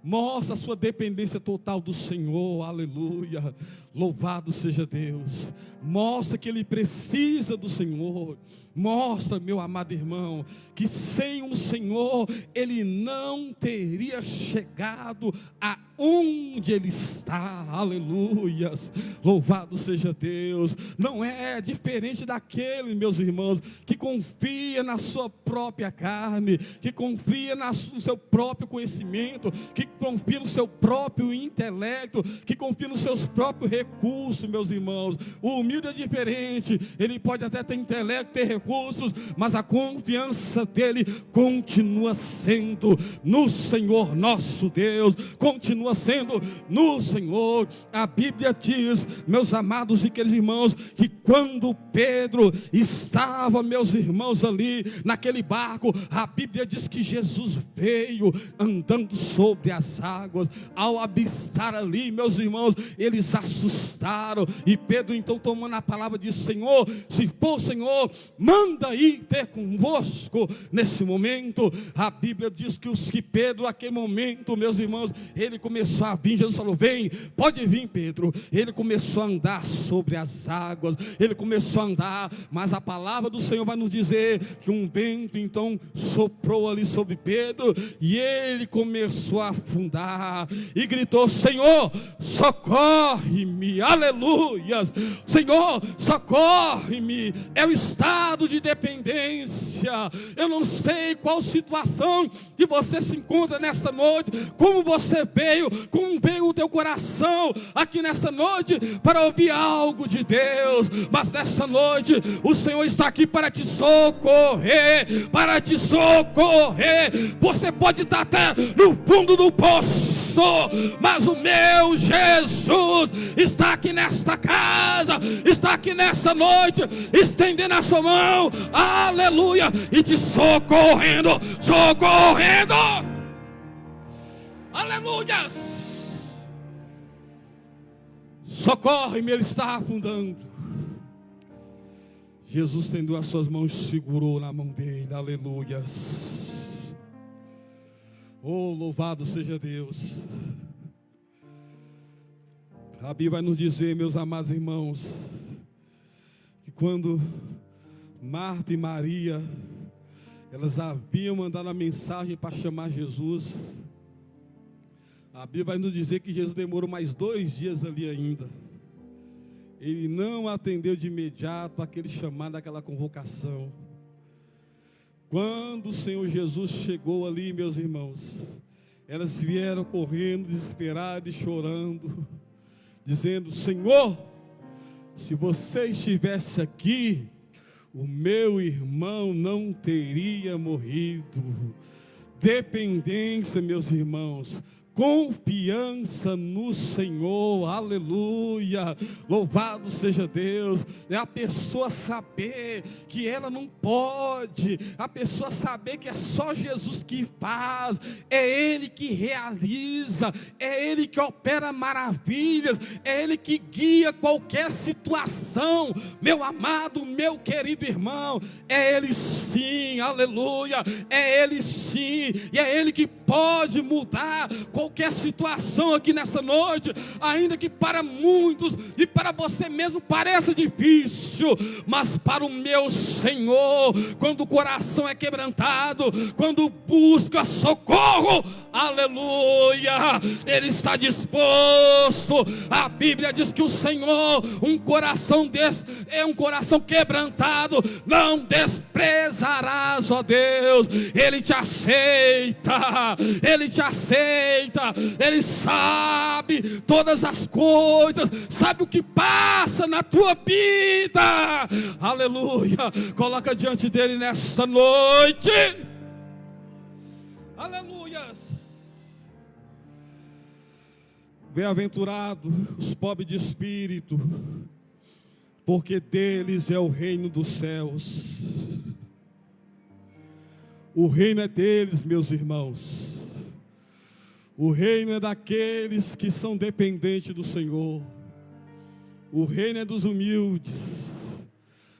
Mostra a sua dependência total do Senhor. Aleluia. Louvado seja Deus. Mostra que ele precisa do Senhor. Mostra, meu amado irmão, que sem o Senhor ele não teria chegado aonde ele está. Aleluias. Louvado seja Deus. Não é diferente daquele, meus irmãos, que confia na sua própria carne, que confia no seu próprio conhecimento, que confia no seu próprio intelecto, que confia nos seus próprios recursos, meus irmãos. O humilde é diferente, ele pode até ter intelecto, ter recursos, mas a confiança dele continua sendo no Senhor nosso Deus, continua sendo no Senhor. A Bíblia diz, meus amados e queridos irmãos, que quando Pedro estava, meus irmãos, ali naquele barco, a Bíblia diz que Jesus veio andando sobre as águas. Ao avistar ali, meus irmãos, eles assustaram, e Pedro então, tomando a palavra, disse: Senhor, se for Senhor, manda ir ter convosco. Nesse momento, a Bíblia diz que Pedro, naquele momento, meus irmãos, ele começou a vir. Jesus falou: vem, pode vir, Pedro. Ele começou a andar sobre as águas, ele começou a andar, mas a palavra do Senhor vai nos dizer que um vento então soprou ali sobre Pedro, e ele começou a afundar, e gritou: Senhor, socorre-me, aleluias, Senhor, socorre-me. É o estado de dependência. Eu não sei qual situação que você se encontra nesta noite, como você veio, como veio o teu coração aqui nesta noite para ouvir algo de Deus, mas nesta noite o Senhor está aqui para te socorrer, para te socorrer. Você pode estar até no fundo do poço, mas o meu Jesus está aqui nesta casa, está aqui nesta noite, estendendo a sua mão, aleluia, e te socorrendo, socorrendo, aleluia. Socorre-me, ele está afundando. Jesus estendeu as suas mãos e segurou na mão dele, aleluia. Oh, louvado seja Deus. A Bíblia vai nos dizer, meus amados irmãos, que quando Marta e Maria, elas haviam mandado a mensagem para chamar Jesus, a Bíblia vai nos dizer que Jesus demorou mais 2 dias ali ainda. Ele não atendeu de imediato aquele chamado, aquela convocação. Quando o Senhor Jesus chegou ali, meus irmãos, elas vieram correndo, desesperadas e chorando, dizendo: Senhor, se você estivesse aqui, o meu irmão não teria morrido. Dependência, meus irmãos, confiança no Senhor, aleluia, louvado seja Deus. É a pessoa saber que ela não pode, a pessoa saber que é só Jesus que faz, é Ele que realiza, é Ele que opera maravilhas, é Ele que guia qualquer situação. Meu amado, meu querido irmão, é Ele sim, aleluia, é Ele sim, e é Ele que pode mudar qualquer situação aqui nessa noite, ainda que para muitos e para você mesmo pareça difícil, mas para o meu Senhor, quando o coração é quebrantado, quando busca socorro, aleluia, Ele está disposto. A Bíblia diz que o Senhor, um coração desse é um coração quebrantado, não desprezarás, ó Deus. Ele te aceita, Ele te aceita, Ele sabe todas as coisas, sabe o que passa na tua vida, aleluia. Coloca diante dele nesta noite, aleluia. Bem-aventurados os pobres de espírito, porque deles é o reino dos céus. O reino é deles, meus irmãos. O reino é daqueles que são dependentes do Senhor. O reino é dos humildes.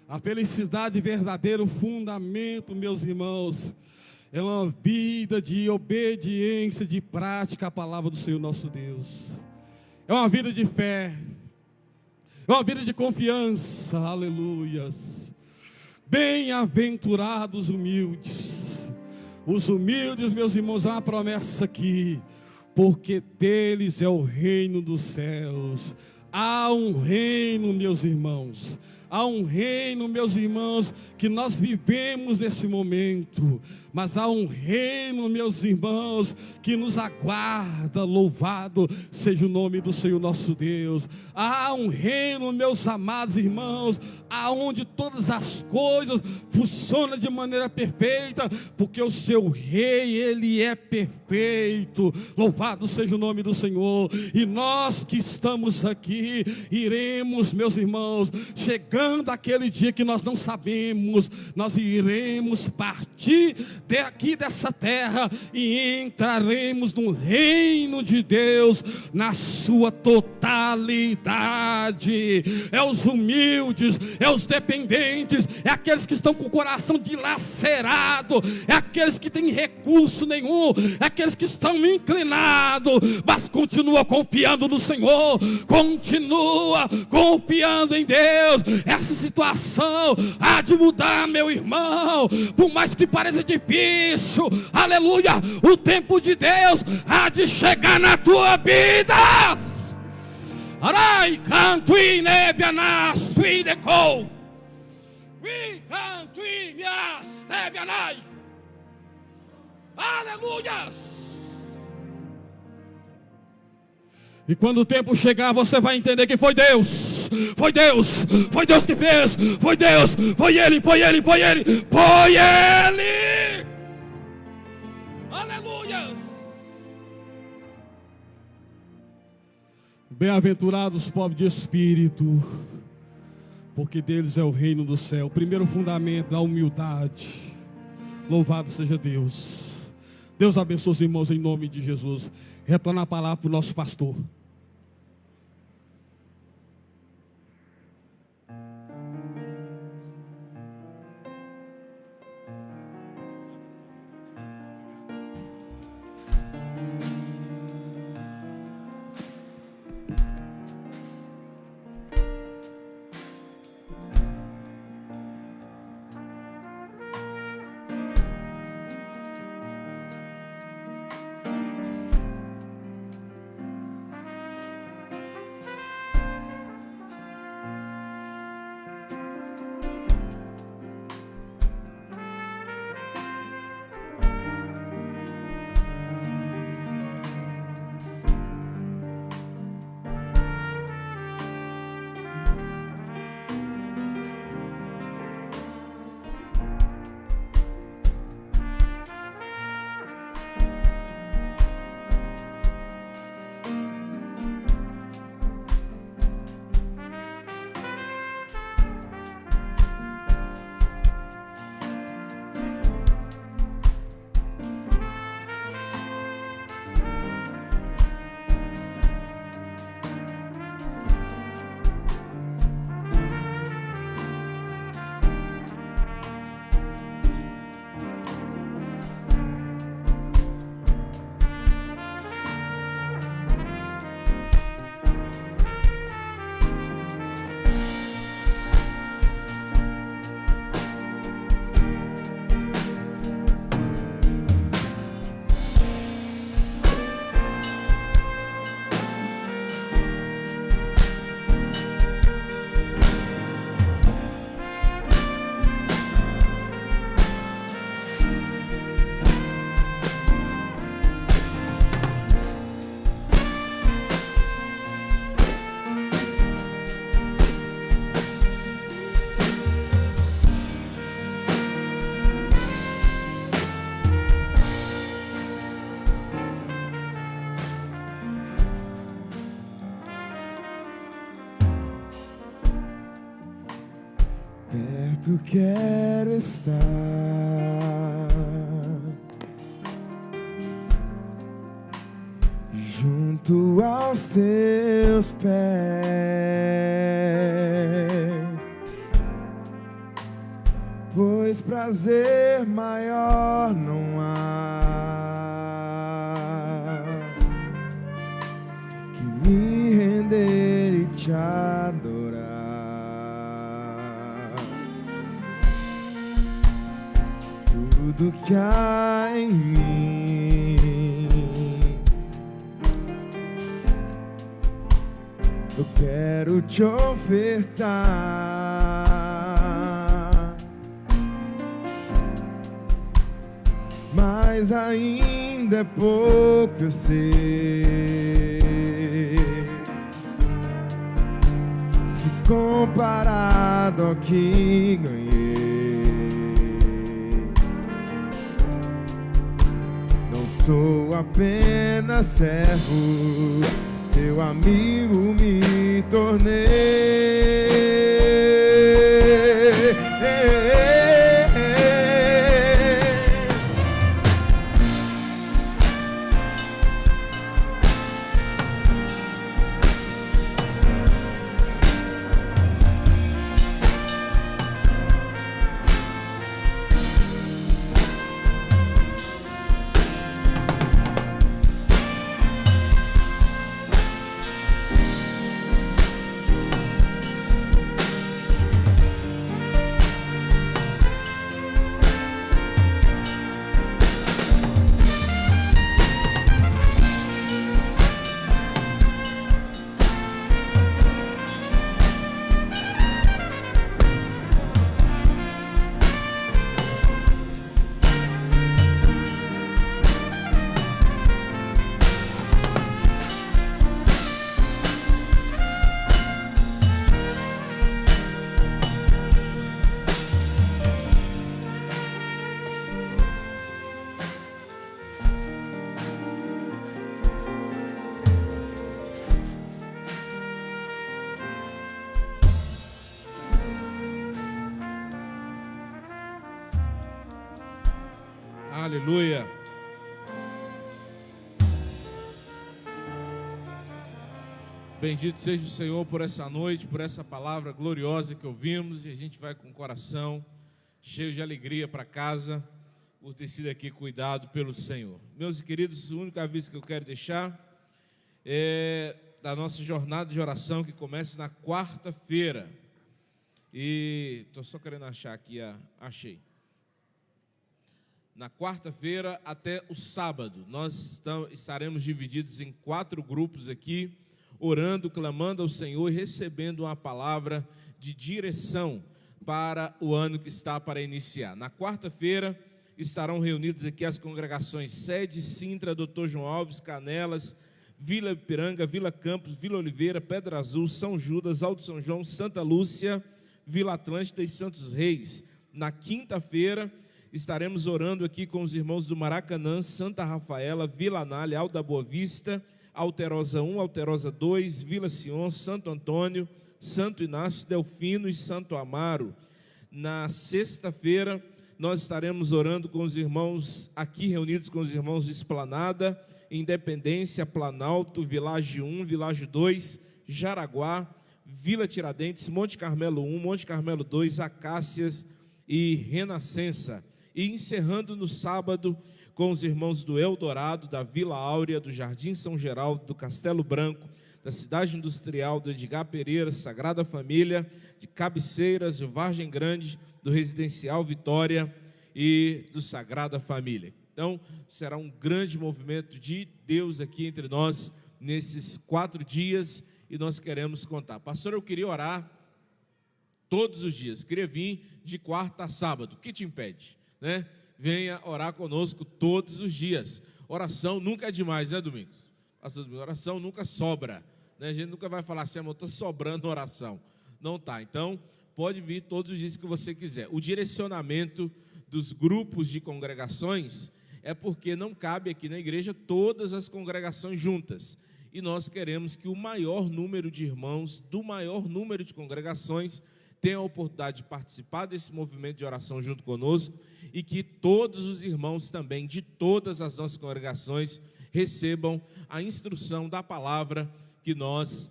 A felicidade verdadeira, o fundamento, meus irmãos, é uma vida de obediência, de prática à palavra do Senhor nosso Deus. É uma vida de fé, é uma vida de confiança, aleluias. Bem-aventurados os humildes. Os humildes, meus irmãos, há uma promessa aqui, porque deles é o reino dos céus. Há um reino, meus irmãos, Há um reino, meus irmãos, que nós vivemos nesse momento, mas há um reino, meus irmãos, que nos aguarda. Louvado seja o nome do Senhor nosso Deus. Há um reino, meus amados irmãos, aonde todas as coisas funcionam de maneira perfeita, porque o seu rei, ele é perfeito. Louvado seja o nome do Senhor. E nós que estamos aqui, iremos, meus irmãos, chegando aquele dia que nós não sabemos, nós iremos partir daqui dessa terra e entraremos no reino de Deus na sua totalidade. É os humildes, é os dependentes, é aqueles que estão com o coração dilacerado, é aqueles que têm recurso nenhum, é aqueles que estão inclinados, mas continua confiando no Senhor, continua confiando em Deus. Essa situação há de mudar, meu irmão, por mais que pareça difícil, aleluia, o tempo de Deus há de chegar na tua vida. Arai, canto e nebianas, tu decou, we canto e mias nebianai, aleluia. E quando o tempo chegar, você vai entender que foi Deus, foi Deus, foi Deus que fez, foi Deus, foi Ele, foi Ele, foi Ele, foi Ele. Aleluia. Bem-aventurados os pobres de espírito, porque deles é o reino do céu. O primeiro fundamento da humildade. Louvado seja Deus. Deus abençoe os irmãos em nome de Jesus. Retorna a palavra para o nosso pastor. Perto quero estar, junto aos teus pés, pois prazer maior não há que me render e te adorar. Tudo que há em mim eu quero te ofertar. Mas ainda é pouco, eu sei. Se comparado ao que ganhei, não sou apenas servo, teu amigo me tornei. Aleluia. Bendito seja o Senhor por essa noite, por essa palavra gloriosa que ouvimos, e a gente vai com o coração cheio de alegria para casa, por ter sido aqui cuidado pelo Senhor. Meus queridos, o único aviso que eu quero deixar é da nossa jornada de oração, que começa na quarta-feira. E estou só querendo achar aqui, achei. Na quarta-feira até o sábado, nós estaremos divididos em 4 grupos aqui, orando, clamando ao Senhor e recebendo uma palavra de direção para o ano que está para iniciar. Na quarta-feira estarão reunidos aqui as congregações Sede, Sintra, Dr. João Alves, Canelas, Vila Ipiranga, Vila Campos, Vila Oliveira, Pedra Azul, São Judas, Alto São João, Santa Lúcia, Vila Atlântida e Santos Reis. Na quinta-feira estaremos orando aqui com os irmãos do Maracanã, Santa Rafaela, Vila Anália, Alto da Boa Vista, Alterosa 1, Alterosa 2, Vila Sion, Santo Antônio, Santo Inácio, Delfino e Santo Amaro. Na sexta-feira nós estaremos orando com os irmãos, aqui reunidos com os irmãos de Esplanada, Independência, Planalto, Világio 1, Világio 2, Jaraguá, Vila Tiradentes, Monte Carmelo 1, Monte Carmelo 2, Acácias e Renascença. E encerrando no sábado com os irmãos do Eldorado, da Vila Áurea, do Jardim São Geraldo, do Castelo Branco, da Cidade Industrial, do Edgar Pereira, Sagrada Família, de Cabeceiras, de Vargem Grande, do Residencial Vitória e do Sagrada Família. Então, será um grande movimento de Deus aqui entre nós nesses 4 dias e nós queremos contar. Pastor, eu queria orar todos os dias, queria vir de quarta a sábado. O que te impede? Né? Venha orar conosco todos os dias. Oração nunca é demais, né, Domingos? Pastor Domingos, oração nunca sobra, né? A gente nunca vai falar assim, amor, está sobrando oração. Não está. Então, pode vir todos os dias que você quiser. O direcionamento dos grupos de congregações é porque não cabe aqui na igreja todas as congregações juntas. E nós queremos que o maior número de irmãos, do maior número de congregações, tenha a oportunidade de participar desse movimento de oração junto conosco e que todos os irmãos também, de todas as nossas congregações, recebam a instrução da palavra que nós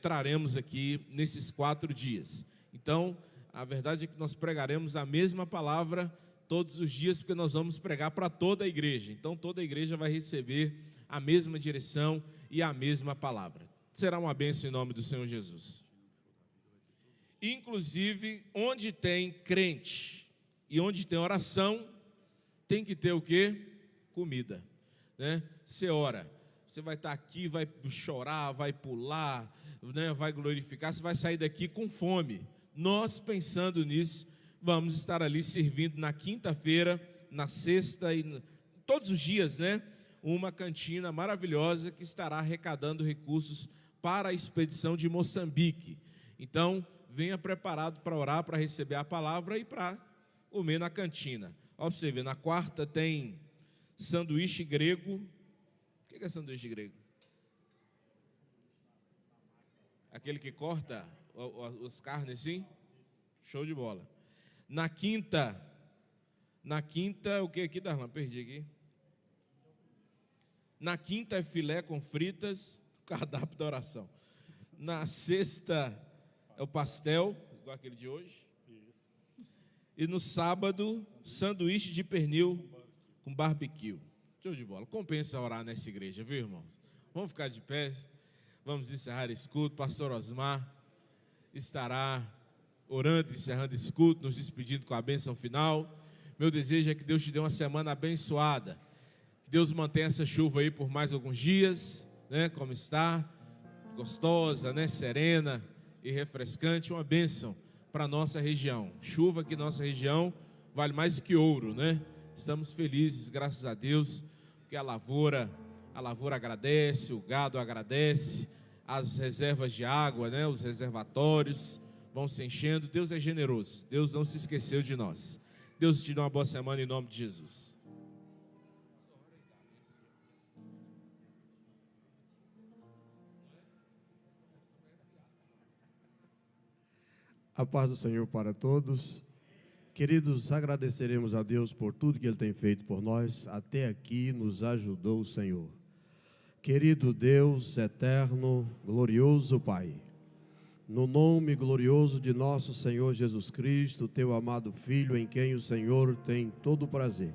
traremos aqui nesses 4 dias. Então, a verdade é que nós pregaremos a mesma palavra todos os dias, porque nós vamos pregar para toda a igreja. Então, toda a igreja vai receber a mesma direção e a mesma palavra. Será uma bênção em nome do Senhor Jesus. Inclusive, onde tem crente e onde tem oração, tem que ter o quê? Comida, né? Você ora, você vai estar aqui, vai chorar, vai pular, né, vai glorificar, você vai sair daqui com fome. Nós, pensando nisso, vamos estar ali servindo na quinta-feira, na sexta e todos os dias, né? Uma cantina maravilhosa que estará arrecadando recursos para a expedição de Moçambique. Então, venha preparado para orar, para receber a palavra e para comer na cantina. Ó, pra você ver, na quarta tem sanduíche grego. O que é sanduíche grego? Aquele que corta os carnes, sim? Show de bola. Na quinta, o que aqui, Darlan? Perdi aqui. Na quinta é filé com fritas, cardápio da oração. Na sexta é o pastel, igual aquele de hoje. E no sábado, sanduíche de pernil com barbecue. Show de bola. Compensa orar nessa igreja, viu, irmãos? Vamos ficar de pé, vamos encerrar esse culto. Pastor Osmar estará orando, encerrando esse culto, nos despedindo com a bênção final. Meu desejo é que Deus te dê uma semana abençoada. Que Deus mantenha essa chuva aí por mais alguns dias, né? Como está, gostosa, né? Serena e refrescante, uma bênção para a nossa região. Chuva que nossa região vale mais que ouro, né? Estamos felizes, graças a Deus, porque a lavoura agradece, o gado agradece, as reservas de água, né? Os reservatórios vão se enchendo. Deus é generoso, Deus não se esqueceu de nós. Deus te dê uma boa semana em nome de Jesus. A paz do Senhor para todos. Queridos, agradeceremos a Deus por tudo que Ele tem feito por nós. Até aqui nos ajudou o Senhor. Querido Deus eterno, glorioso Pai, no nome glorioso de nosso Senhor Jesus Cristo, Teu amado Filho, em quem o Senhor tem todo o prazer,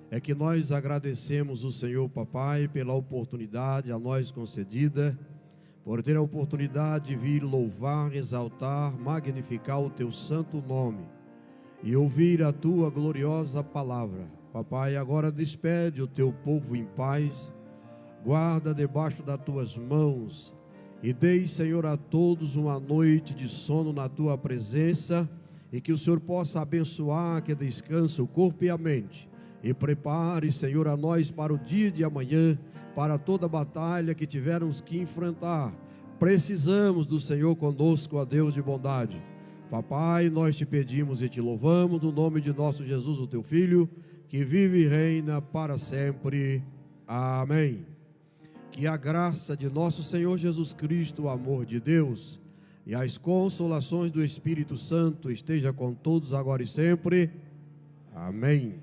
é que nós agradecemos o Senhor, Papai, pela oportunidade a nós concedida, por ter a oportunidade de vir louvar, exaltar, magnificar o Teu santo nome e ouvir a Tua gloriosa palavra. Papai, agora despede o Teu povo em paz, guarda debaixo das Tuas mãos e dê, Senhor, a todos uma noite de sono na Tua presença e que o Senhor possa abençoar, que descanse o corpo e a mente e prepare, Senhor, a nós para o dia de amanhã, para toda a batalha que tivermos que enfrentar. Precisamos do Senhor conosco, ó Deus de bondade. Papai, nós te pedimos e te louvamos no nome de nosso Jesus, o Teu Filho, que vive e reina para sempre. Amém. Que a graça de nosso Senhor Jesus Cristo, o amor de Deus e as consolações do Espírito Santo esteja com todos agora e sempre. Amém.